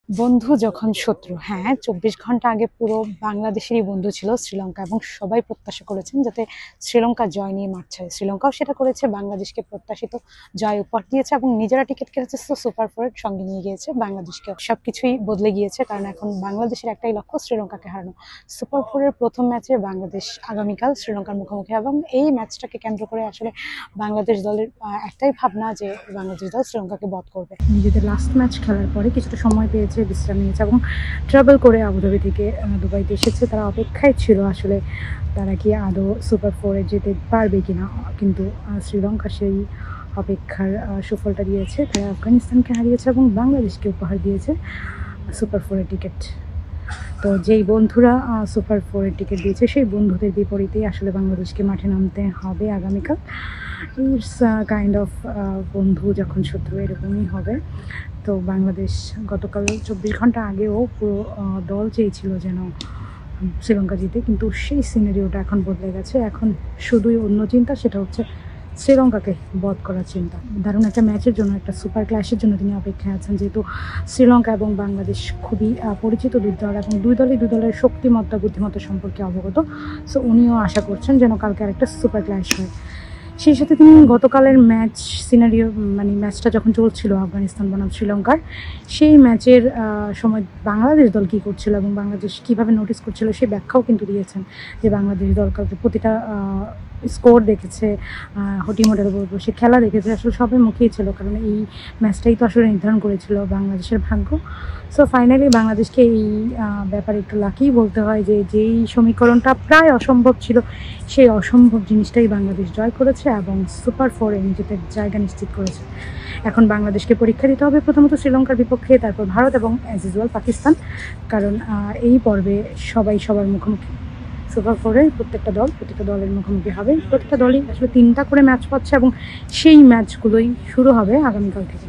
বন্ধু যখন শত্রু, হ্যাঁ, 24 ঘন্টা আগে পুরো বাংলাদেশেরই বন্ধু ছিল শ্রীলঙ্কা, এবং সবাই প্রত্যাশা করেছেন যাতে শ্রীলঙ্কা জয় নিয়ে মাঠ ছাড়ে। শ্রীলঙ্কাও সেটা করেছে, বাংলাদেশকে প্রত্যাশিত জয় উপহার দিয়েছে এবং নিজেরা টিকিট কেটেছে, তো সুপার ফোরের সঙ্গে নিয়ে গিয়েছে বাংলাদেশকে। সবকিছুই বদলে গিয়েছে, কারণ এখন বাংলাদেশের একটাই লক্ষ্য, শ্রীলঙ্কাকে হারানো। সুপার ফোরের প্রথম ম্যাচে বাংলাদেশ আগামীকাল শ্রীলঙ্কার মুখোমুখি, এবং এই ম্যাচটাকে কেন্দ্র করে আসলে বাংলাদেশ দলের একটাই ভাবনা যে বাংলাদেশ দল শ্রীলঙ্কাকে বধ করবে। নিজেদের লাস্ট ম্যাচ খেলার পরে কিছুটা সময় পেয়েছে, বিশ্রাম নিয়েছে এবং ট্রাভেল করে আবুধাবি থেকে দুবাইতে এসেছে। তারা অপেক্ষায় ছিল আসলে তারা কি আদৌ সুপার ফোরে যেতে পারবে কিনা, কিন্তু শ্রীলঙ্কা সেই অপেক্ষার সুফলটা দিয়েছে। তারা আফগানিস্তানকে হারিয়েছে এবং বাংলাদেশকে উপহার দিয়েছে সুপার ফোরের টিকিট। তো যেই বন্ধুরা সুপার ফোরের টিকিট দিয়েছে সেই বন্ধুদের বিপরীতেই আসলে বাংলাদেশকে মাঠে নামতে হবে আগামীকাল। ইটস কাইন্ড অফ বন্ধু যখন শত্রু, এরকমই হবে। তো বাংলাদেশ গতকাল 24 ঘন্টা আগেও পুরো দল চেয়েছিল যেন শ্রীলঙ্কা জিতে, কিন্তু সেই সিনারিওটা এখন বদলে গেছে। এখন শুধুই অন্য চিন্তা, সেটা হচ্ছে শ্রীলঙ্কাকে বধ করার চিন্তা। দারুণ একটা ম্যাচের জন্য, একটা সুপার ক্ল্যাশের জন্য তিনি অপেক্ষায় আছেন, যেহেতু শ্রীলঙ্কা এবং বাংলাদেশ খুবই পরিচিত দুই দল এবং দুই দলের শক্তিমত্তা বুদ্ধিমত্তা সম্পর্কে অবগত। সো উনিও আশা করছেন যেন কালকে আরেকটা সুপার ক্ল্যাশ হয়। সেই সাথে তিনি গতকালের ম্যাচ সিনারিও, মানে ম্যাচটা যখন চলছিল আফগানিস্তান বনাম শ্রীলঙ্কার, সেই ম্যাচের সময় বাংলাদেশ দল কী করছিল এবং বাংলাদেশ কীভাবে নোটিস করছিল সেই ব্যাখ্যাও কিন্তু দিয়েছেন, যে বাংলাদেশ দল কালকে প্রতিটা স্কোর দেখেছে, হটিমোটের বলবো, সে খেলা দেখেছে, আসলে সবাই মুখিয়ে ছিল, কারণ এই ম্যাচটাই তো আসলে নির্ধারণ করেছিল বাংলাদেশের ভাগ্য। সো ফাইনালি বাংলাদেশকে এই ব্যাপারে একটু লাকিই বলতে হয়, যে যেই সমীকরণটা প্রায় অসম্ভব ছিল, সেই অসম্ভব জিনিসটাই বাংলাদেশ জয় করেছে এবং সুপার ফোরে নিজেদের জায়গা নিশ্চিত করেছে। এখন বাংলাদেশকে পরীক্ষা দিতে হবে প্রথমত শ্রীলঙ্কার বিপক্ষে, তারপর ভারত এবং অ্যাজ ইউজুয়াল পাকিস্তান, কারণ এই পর্বে সবাই সবার মুখোমুখি। সুপার ফোরে প্রত্যেকটা দলের মুখোমুখি হবে। প্রত্যেকটা দলই আসলে 3টা করে ম্যাচ পাচ্ছে এবং সেই ম্যাচগুলোই শুরু হবে আগামীকাল থেকে।